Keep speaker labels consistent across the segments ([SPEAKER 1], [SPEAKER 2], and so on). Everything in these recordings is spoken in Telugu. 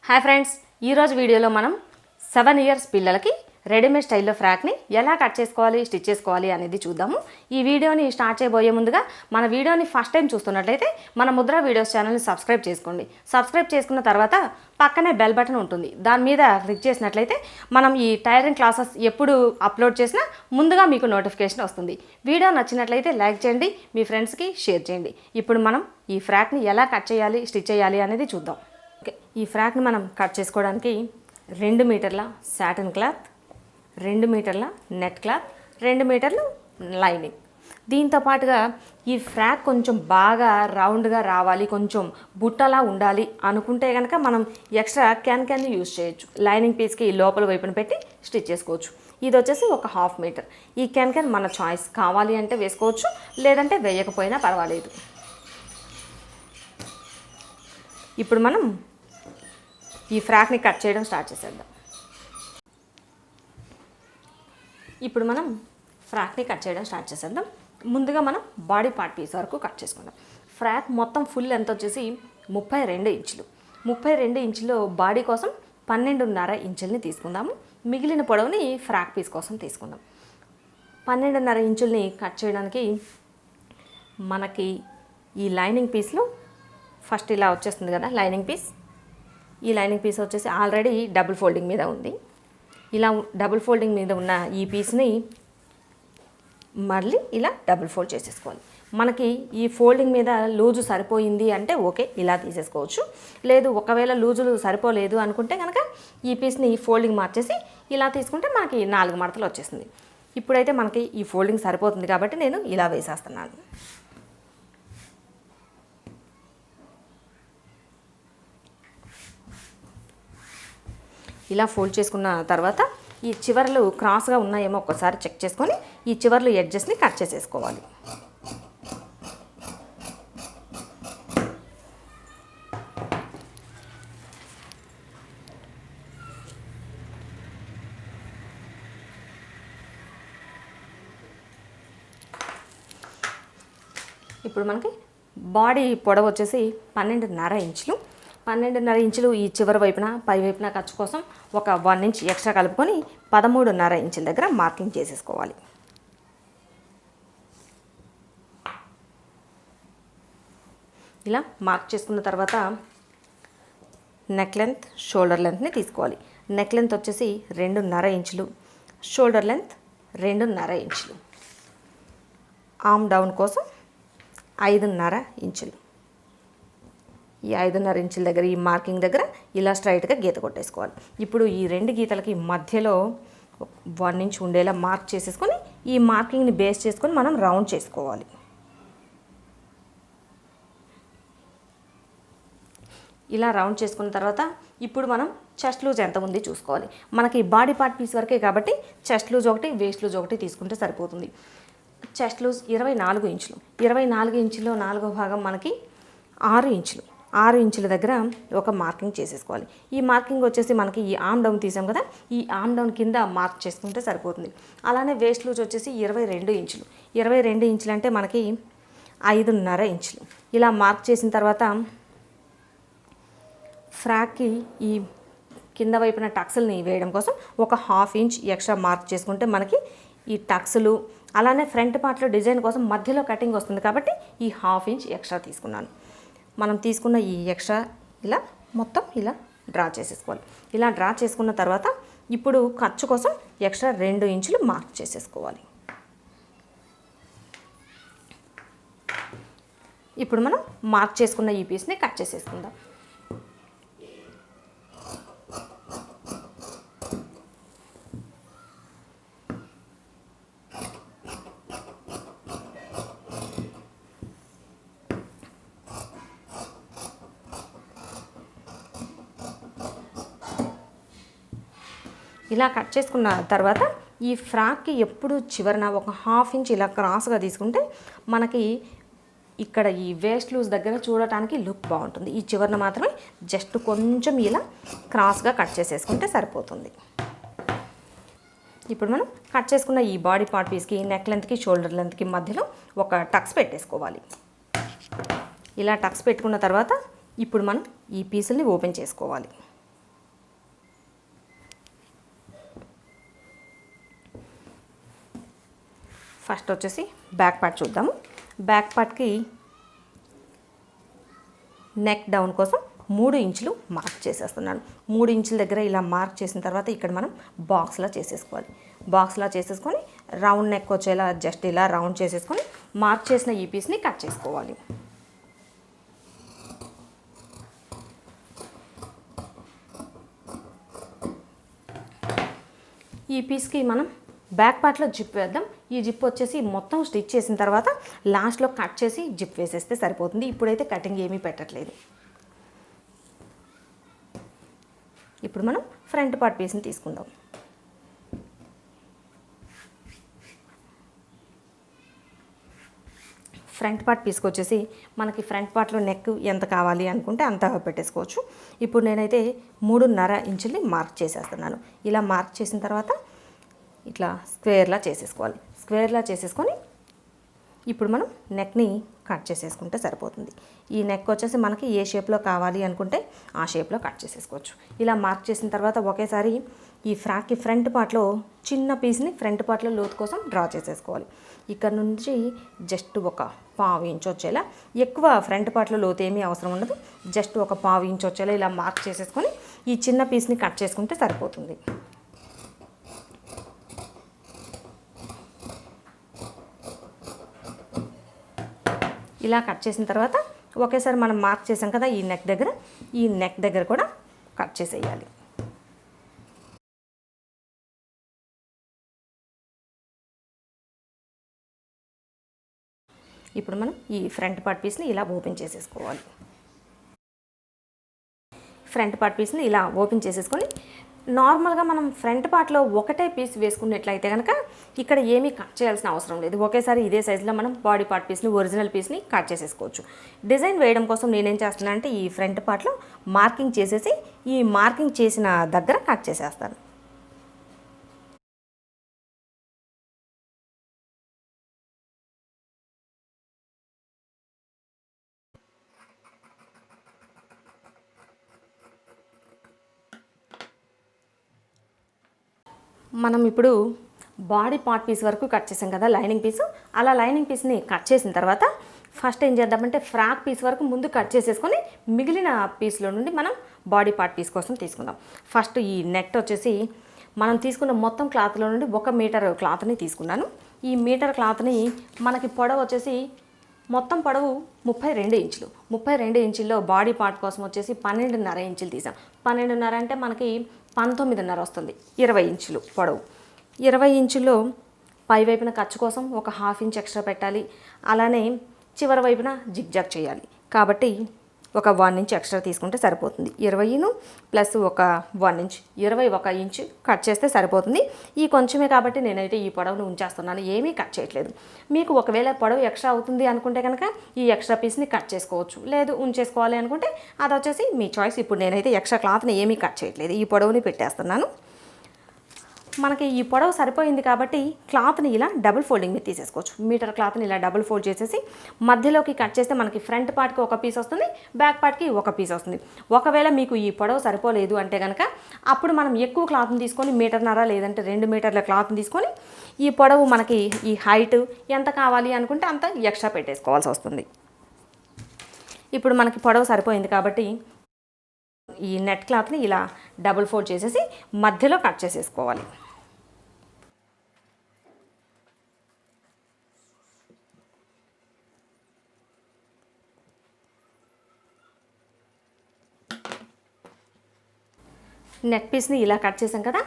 [SPEAKER 1] హాయ్ ఫ్రెండ్స్, ఈరోజు వీడియోలో మనం 7 ఇయర్స్ పిల్లలకి రెడీమేడ్ స్టైల్లో ఫ్రాక్ని ఎలా కట్ చేసుకోవాలి, స్టిచ్ చేసుకోవాలి అనేది చూద్దాము. ఈ వీడియోని స్టార్ట్ చేయబోయే ముందుగా మన వీడియోని ఫస్ట్ టైం చూస్తున్నట్లయితే మన ముద్ర వీడియోస్ ఛానల్ని సబ్స్క్రైబ్ చేసుకోండి. సబ్స్క్రైబ్ చేసుకున్న తర్వాత పక్కనే బెల్ బటన్ ఉంటుంది, దాని మీద క్లిక్ చేసినట్లయితే మనం ఈ టైలరింగ్ క్లాసెస్ ఎప్పుడు అప్లోడ్ చేసినా ముందుగా మీకు నోటిఫికేషన్ వస్తుంది. వీడియో నచ్చినట్లయితే లైక్ చేయండి, మీ ఫ్రెండ్స్కి షేర్ చేయండి. ఇప్పుడు మనం ఈ ఫ్రాక్ని ఎలా కట్ చేయాలి, స్టిచ్ చేయాలి అనేది చూద్దాం. ఈ ఫ్రాక్ని మనం కట్ చేసుకోవడానికి 2 మీటర్ల సాటిన్ క్లాత్, 2 మీటర్ల నెట్ క్లాత్, 2 మీటర్లు లైనింగ్. దీంతో పాటుగా ఈ ఫ్రాక్ కొంచెం బాగా రౌండ్గా రావాలి, కొంచెం బుట్టలా ఉండాలి అనుకుంటే కనుక మనం ఎక్స్ట్రా క్యాన్ యూజ్ చేయొచ్చు. లైనింగ్ పీస్కి లోపల వైపున పెట్టి స్టిచ్ చేసుకోవచ్చు. ఇది వచ్చేసి ఒక 1/2 మీటర్. ఈ క్యాన్ మన చాయిస్, కావాలి అంటే వేసుకోవచ్చు, లేదంటే వేయకపోయినా పర్వాలేదు. ఇప్పుడు మనం ఈ ఫ్రాక్ని కట్ చేయడం స్టార్ట్ చేసేద్దాం. ముందుగా మనం బాడీ పార్ట్ పీస్ వరకు కట్ చేసుకుందాం. ఫ్రాక్ మొత్తం ఫుల్ ఎంత వచ్చేసి 32 ఇంచులు. 32 ఇంచులో బాడీ కోసం 12.5 ఇంచుల్ని తీసుకుందాము. మిగిలిన పొడవుని ఫ్రాక్ పీస్ కోసం తీసుకుందాం. 12.5 ఇంచుల్ని కట్ చేయడానికి మనకి ఈ లైనింగ్ పీస్లో ఫస్ట్ ఇలా వచ్చేస్తుంది కదా లైనింగ్ పీస్. ఈ లైనింగ్ పీస్ వచ్చేసి ఆల్రెడీ డబుల్ ఫోల్డింగ్ మీద ఉంది. ఇలా డబుల్ ఫోల్డింగ్ మీద ఉన్న ఈ పీస్ని మళ్ళీ ఇలా డబుల్ ఫోల్డ్ చేసేసుకోవాలి. మనకి ఈ ఫోల్డింగ్ మీద లూజు సరిపోయింది అంటే ఓకే, ఇలా తీసేసుకోవచ్చు. లేదు ఒకవేళ లూజులు సరిపోలేదు అనుకుంటే కనుక ఈ పీస్ని ఫోల్డింగ్ మార్చేసి ఇలా తీసుకుంటే మనకి 4 మడతలు వచ్చేస్తుంది. ఇప్పుడైతే మనకి ఈ ఫోల్డింగ్ సరిపోతుంది కాబట్టి నేను ఇలా వేసేస్తున్నాను. ఇలా ఫోల్డ్ చేసుకున్న తర్వాత ఈ చివర్లు క్రాస్గా ఉన్నాయేమో ఒక్కసారి చెక్ చేసుకొని ఈ చివర్లు ఎడ్జెస్ని కట్ చేసేసుకోవాలి. ఇప్పుడు మనకి బాడీ పొడవు వచ్చేసి 12.5 ఇంచులు. 12.5 ఇంచులు ఈ చివరి వైపున పై వైపున ఖర్చు కోసం ఒక 1 ఇంచ్ ఎక్స్ట్రా కలుపుకొని 13.5 ఇంచుల దగ్గర మార్కింగ్ చేసేసుకోవాలి. ఇలా మార్క్ చేసుకున్న తర్వాత నెక్ లెంత్, షోల్డర్ లెంత్ని తీసుకోవాలి. నెక్ లెంత్ వచ్చేసి 2.5 ఇంచులు, షోల్డర్ లెంత్ 2.5 ఇంచులు. ఆర్మ్ డౌన్ కోసం 5.5 ఇంచులు. ఈ 5.5 ఇంచుల దగ్గర ఈ మార్కింగ్ దగ్గర ఇలా స్ట్రైట్గా గీత కొట్టేసుకోవాలి. ఇప్పుడు ఈ 2 గీతలకి మధ్యలో 1 ఇంచ్ ఉండేలా మార్క్ చేసేసుకొని ఈ మార్కింగ్ని బేస్ చేసుకొని మనం రౌండ్ చేసుకోవాలి. ఇలా రౌండ్ చేసుకున్న తర్వాత ఇప్పుడు మనం చెస్ట్ లూజ్ ఎంత ఉంది చూసుకోవాలి. మనకి బాడీ పార్ట్ పీస్ వరకే కాబట్టి చెస్ట్ లూజ్ ఒకటి, వేస్ట్ లూజ్ ఒకటి తీసుకుంటే సరిపోతుంది. చెస్ట్ లూజ్ 24 ఇంచులు. 24 ఇంచులో 4వ భాగం మనకి 6 ఇంచులు. 6 ఇంచుల దగ్గర ఒక మార్కింగ్ చేసేసుకోవాలి. ఈ మార్కింగ్ వచ్చేసి మనకి ఈ ఆర్మ్ డౌన్ తీసాం కదా, ఈ ఆర్మ్ డౌన్ కింద మార్క్ చేసుకుంటే సరిపోతుంది. అలానే వేస్ట్ లూజ్ వచ్చేసి 22 ఇంచులు. 22 ఇంచులు అంటే మనకి 5.5 ఇంచులు. ఇలా మార్క్ చేసిన తర్వాత ఫ్రాక్కి ఈ కింద వైపున టక్స్ని వేయడం కోసం ఒక 1/2 ఇంచ్ ఎక్స్ట్రా మార్క్ చేసుకుంటే మనకి ఈ టక్స్లు అలానే ఫ్రంట్ పార్ట్లో డిజైన్ కోసం మధ్యలో కటింగ్ వస్తుంది కాబట్టి ఈ 1/2 ఇంచ్ ఎక్స్ట్రా తీసుకున్నాను. మనం తీసుకున్న ఈ ఎక్స్ట్రా ఇలా మొత్తం ఇలా డ్రా చేసేసుకోవాలి. ఇలా డ్రా చేసుకున్న తర్వాత ఇప్పుడు ఖర్చు కోసం ఎక్స్ట్రా 2 ఇంచులు మార్క్ చేసేసుకోవాలి. ఇప్పుడు మనం మార్క్ చేసుకున్న ఈ పీస్ని కట్ చేసేసుకుందాం. ఇలా కట్ చేసుకున్న తర్వాత ఈ ఫ్రాక్కి ఎప్పుడు చివరన ఒక 1/2 ఇంచ్ ఇలా క్రాస్గా తీసుకుంటే మనకి ఇక్కడ ఈ వేస్ట్ లూజ్ దగ్గర చూడటానికి లుక్ బాగుంటుంది. ఈ చివరన మాత్రమే జస్ట్ కొంచెం ఇలా క్రాస్గా కట్ చేసేసుకుంటే సరిపోతుంది. ఇప్పుడు మనం కట్ చేసుకున్న ఈ బాడీ పార్ట్ పీస్కి నెక్ లెంత్కి, షోల్డర్ లెంత్కి మధ్యలో ఒక టక్స్ పెట్టేసుకోవాలి. ఇలా టక్స్ పెట్టుకున్న తర్వాత ఇప్పుడు మనం ఈ పీసుల్ని ఓపెన్ చేసుకోవాలి. ఫస్ట్ వచ్చేసి బ్యాక్ పార్ట్ చూద్దాము. బ్యాక్ పార్ట్కి నెక్ డౌన్ కోసం 3 ఇంచులు మార్క్ చేసేస్తున్నాను. 3 ఇంచుల దగ్గర ఇలా మార్క్ చేసిన తర్వాత ఇక్కడ మనం బాక్స్లా చేసేసుకోవాలి. బాక్స్లా చేసేసుకొని రౌండ్ నెక్ వచ్చేలా జస్ట్ ఇలా రౌండ్ చేసేసుకొని మార్క్ చేసిన ఈ పీస్ని కట్ చేసుకోవాలి. ఈ పీస్కి మనం బ్యాక్ పార్ట్లో జిప్ వేద్దాం. ఈ జిప్ వచ్చేసి మొత్తం స్టిచ్ చేసిన తర్వాత లాస్ట్లో కట్ చేసి జిప్ వేసేస్తే సరిపోతుంది. ఇప్పుడైతే కటింగ్ ఏమీ పెట్టట్లేదు. ఇప్పుడు మనం ఫ్రంట్ పార్ట్ పీస్ని తీసుకుందాం. ఫ్రంట్ పార్ట్ పీస్కి వచ్చేసి మనకి ఫ్రంట్ పార్ట్లో నెక్ ఎంత కావాలి అనుకుంటే అంత పెట్టేసుకోవచ్చు. ఇప్పుడు నేనైతే 3.5 ఇంచుల్ని మార్క్ చేసేస్తున్నాను. ఇలా మార్క్ చేసిన తర్వాత ఇట్లా స్క్వేర్లా చేసేసుకోవాలి. స్క్వేర్లా చేసేసుకొని ఇప్పుడు మనం నెక్ని కట్ చేసేసుకుంటే సరిపోతుంది. ఈ నెక్ వచ్చేసి మనకి ఏ షేప్లో కావాలి అనుకుంటే ఆ షేప్లో కట్ చేసేసుకోవచ్చు. ఇలా మార్క్ చేసిన తర్వాత ఒకేసారి ఈ ఫ్రాక్కి ఫ్రంట్ పార్ట్లో చిన్న పీస్ని ఫ్రంట్ పార్ట్లో లోతు కోసం డ్రా చేసేసుకోవాలి. ఇక్కడ నుంచి జస్ట్ ఒక 1/4 ఇంచ్ వచ్చేలా, ఎక్కువ ఫ్రంట్ పార్ట్లో లోతు ఏమీ అవసరం ఉండదు. జస్ట్ ఒక 1/4 ఇంచ్ వచ్చేలా ఇలా మార్క్ చేసేసుకొని ఈ చిన్న పీస్ని కట్ చేసుకుంటే సరిపోతుంది. ఇలా కట్ చేసిన తర్వాత ఒకేసారి మనం మార్క్ చేసాం కదా ఈ నెక్ దగ్గర కూడా కట్ చేసేయాలి. ఇప్పుడు మనం ఈ ఫ్రంట్ పార్ట్ పీస్ని ఇలా ఓపెన్ చేసేసుకోవాలి. ఫ్రంట్ పార్ట్ పీస్ని ఇలా ఓపెన్ చేసేసుకొని నార్మల్గా మనం ఫ్రంట్ పార్ట్లో ఒకటే పీస్ వేసుకున్నట్లయితే కనుక ఇక్కడ ఏమీ కట్ చేయాల్సిన అవసరం లేదు. ఒకేసారి ఇదే సైజులో మనం బాడీ పార్ట్ పీస్ని ఒరిజినల్ పీస్ని కట్ చేసేసుకోవచ్చు. డిజైన్ వేయడం కోసం నేనేం చేస్తున్నాను అంటే ఈ ఫ్రంట్ పార్ట్లో మార్కింగ్ చేసేసి ఈ మార్కింగ్ చేసిన దగ్గర కట్ చేసేస్తాను. మనం ఇప్పుడు బాడీ పార్ట్ పీస్ వరకు కట్ చేసాం కదా లైనింగ్ పీసు. అలా లైనింగ్ పీస్ని కట్ చేసిన తర్వాత ఫస్ట్ ఏం చేద్దామంటే ఫ్రాక్ పీస్ వరకు ముందు కట్ చేసేసుకొని మిగిలిన పీస్లో నుండి మనం బాడీ పార్ట్ పీస్ కోసం తీసుకుందాం. ఫస్ట్ ఈ నెట్ వచ్చేసి మనం తీసుకున్న మొత్తం క్లాత్లో నుండి 1 మీటర్ క్లాత్ని తీసుకున్నాను. ఈ మీటర్ క్లాత్ని మనకి పొడవు వచ్చేసి మొత్తం పొడవు 32 ఇంచులు. 32 ఇంచుల్లో బాడీ పార్ట్ కోసం వచ్చేసి 12.5 ఇంచులు తీసాం. 12.5 అంటే మనకి 19.5 వస్తుంది. 20 ఇంచులు పొడవు. 20 ఇంచుల్లో పై వైపున ఖర్చు కోసం ఒక 1/2 ఇంచ్ ఎక్స్ట్రా పెట్టాలి. అలానే చివరి వైపున జిగ్జాగ్ చేయాలి. కాబట్టి ఒక 1 ఇంచ్ ఎక్స్ట్రా తీసుకుంటే సరిపోతుంది. 20 ప్లస్ ఒక 1 ఇంచ్ 21 ఇంచ్ కట్ చేస్తే సరిపోతుంది. ఈ కొంచెమే కాబట్టి నేనైతే ఈ పొడవును ఉంచేస్తున్నాను, ఏమీ కట్ చేయట్లేదు. మీకు ఒకవేళ పొడవు ఎక్స్ట్రా అవుతుంది అనుకుంటే కనుక ఈ ఎక్స్ట్రా పీస్ని కట్ చేసుకోవచ్చు, లేదు ఉంచేసుకోవాలి అనుకుంటే అది వచ్చేసి మీ చాయిస్. ఇప్పుడు నేనైతే ఎక్స్ట్రా క్లాత్ని ఏమీ కట్ చేయట్లేదు, ఈ పొడవుని పెట్టేస్తున్నాను. మనకి ఈ పొడవు సరిపోయింది కాబట్టి క్లాత్ని ఇలా డబుల్ ఫోల్డింగ్ మీద తీసేసుకోవచ్చు. మీటర్ క్లాత్ని ఇలా డబుల్ ఫోల్డ్ చేసేసి మధ్యలోకి కట్ చేస్తే మనకి ఫ్రంట్ పార్ట్కి ఒక పీస్ వస్తుంది, బ్యాక్ పార్ట్కి ఒక పీస్ వస్తుంది. ఒకవేళ మీకు ఈ పొడవు సరిపోలేదు అంటే కనుక అప్పుడు మనం ఎక్కువ క్లాత్ని తీసుకొని 1.5 మీటర్ లేదంటే 2 మీటర్ల క్లాత్ని తీసుకొని ఈ పొడవు మనకి ఈ హైట్ ఎంత కావాలి అనుకుంటే అంత ఎక్స్ట్రా పెట్టేసుకోవాల్సి వస్తుంది. ఇప్పుడు మనకి పొడవు సరిపోయింది కాబట్టి ఈ నెట్ క్లాత్ని ఇలా డబుల్ ఫోల్డ్ చేసేసి మధ్యలో కట్ చేసేసుకోవాలి. నెట్ పీస్ని ఇలా కట్ చేసాం కదా,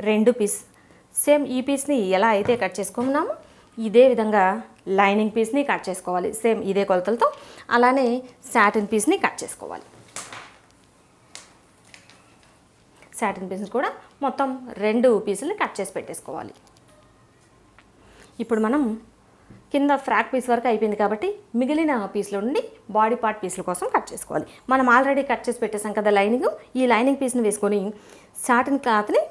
[SPEAKER 1] 2 పీస్ సేమ్ ఈ పీస్ని ఎలా అయితే కట్ చేసుకున్నామో ఇదే విధంగా లైనింగ్ పీస్ని కట్ చేసుకోవాలి. సేమ్ ఇదే కొలతలతో అలానే సాటిన్ పీస్ని కట్ చేసుకోవాలి. సాటిన్ పీస్ని కూడా మొత్తం 2 పీసులని కట్ చేసి పెట్టేసుకోవాలి. ఇప్పుడు మనం కింద ఫ్రాక్ పీస్ వరకు అయిపోయింది కాబట్టి మిగిలిన పీస్లో నుండి బాడీ పార్ట్ పీస్ల కోసం కట్ చేసుకోవాలి. మనం ఆల్రెడీ కట్ చేసి పెట్టేసాం కదా లైనింగ్, ఈ లైనింగ్ పీస్ని వేసుకొని సాటిన్ క్లాత్ని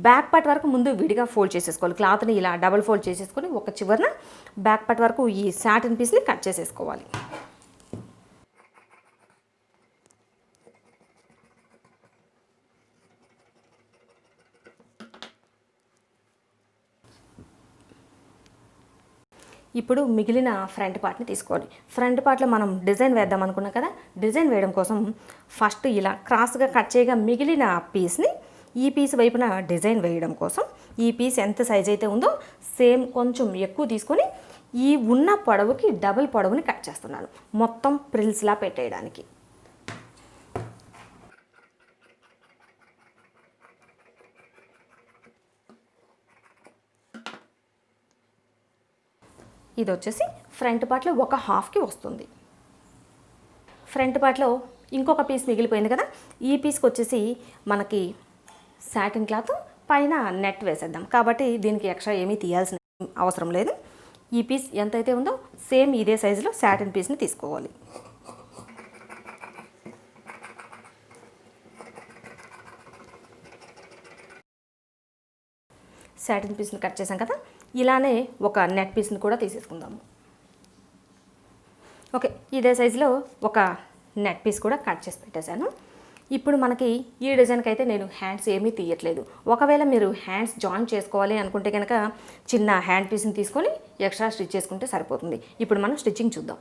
[SPEAKER 1] బ్యాక్ పార్ట్ వరకు ముందు విడిగా ఫోల్డ్ చేసేసుకోవాలి. క్లాత్ని ఇలా డబుల్ ఫోల్డ్ చేసేసుకొని ఒక చివరన బ్యాక్ పార్ట్ వరకు ఈ సాటిన్ పీస్ని కట్ చేసేసుకోవాలి. ఇప్పుడు మిగిలిన ఫ్రంట్ పార్ట్ని తీసుకోవాలి. ఫ్రంట్ పార్ట్లో మనం డిజైన్ వేద్దాం అనుకున్నాం కదా, డిజైన్ వేయడం కోసం ఫస్ట్ ఇలా క్రాస్గా కట్ చేయగా మిగిలిన పీస్ని ఈ పీస్ వైపున డిజైన్ వేయడం కోసం ఈ పీస్ ఎంత సైజ్ అయితే ఉందో సేమ్ కొంచెం ఎక్కువ తీసుకొని ఈ ఉన్న పొడవుకి డబుల్ పొడవుని కట్ చేస్తున్నాను, మొత్తం ప్రిల్స్లా పెట్టేయడానికి. ఇది వచ్చేసి ఫ్రంట్ పార్ట్లో ఒక హాఫ్కి వస్తుంది. ఫ్రంట్ పార్ట్లో ఇంకొక పీస్ మిగిలిపోయింది కదా, ఈ పీస్కి వచ్చేసి మనకి సాటిన్ క్లాత్ పైన నెట్ వేసేద్దాం. కాబట్టి దీనికి ఎక్స్ట్రా ఏమీ తీయాల్సిన అవసరం లేదు. ఈ పీస్ ఎంతైతే ఉందో సేమ్ ఇదే సైజులో సాటిన్ పీస్ని తీసుకోవాలి. సాటిన్ పీస్ని కట్ చేసాం కదా, ఇలానే ఒక నెట్ పీస్ని కూడా తీసేసుకుందాము. ఓకే, ఇదే సైజులో ఒక నెట్ పీస్ కూడా కట్ చేసి పెట్టేశాను. ఇప్పుడు మనకి ఈ డిజైన్కి అయితే నేను హ్యాండ్స్ ఏమీ తీయట్లేదు. ఒకవేళ మీరు హ్యాండ్స్ జాయిన్ చేసుకోవాలి అనుకుంటే కనుక చిన్న హ్యాండ్ పీస్ని తీసుకొని ఎక్స్ట్రా స్టిచ్ చేసుకుంటే సరిపోతుంది. ఇప్పుడు మనం స్టిచ్చింగ్ చూద్దాం.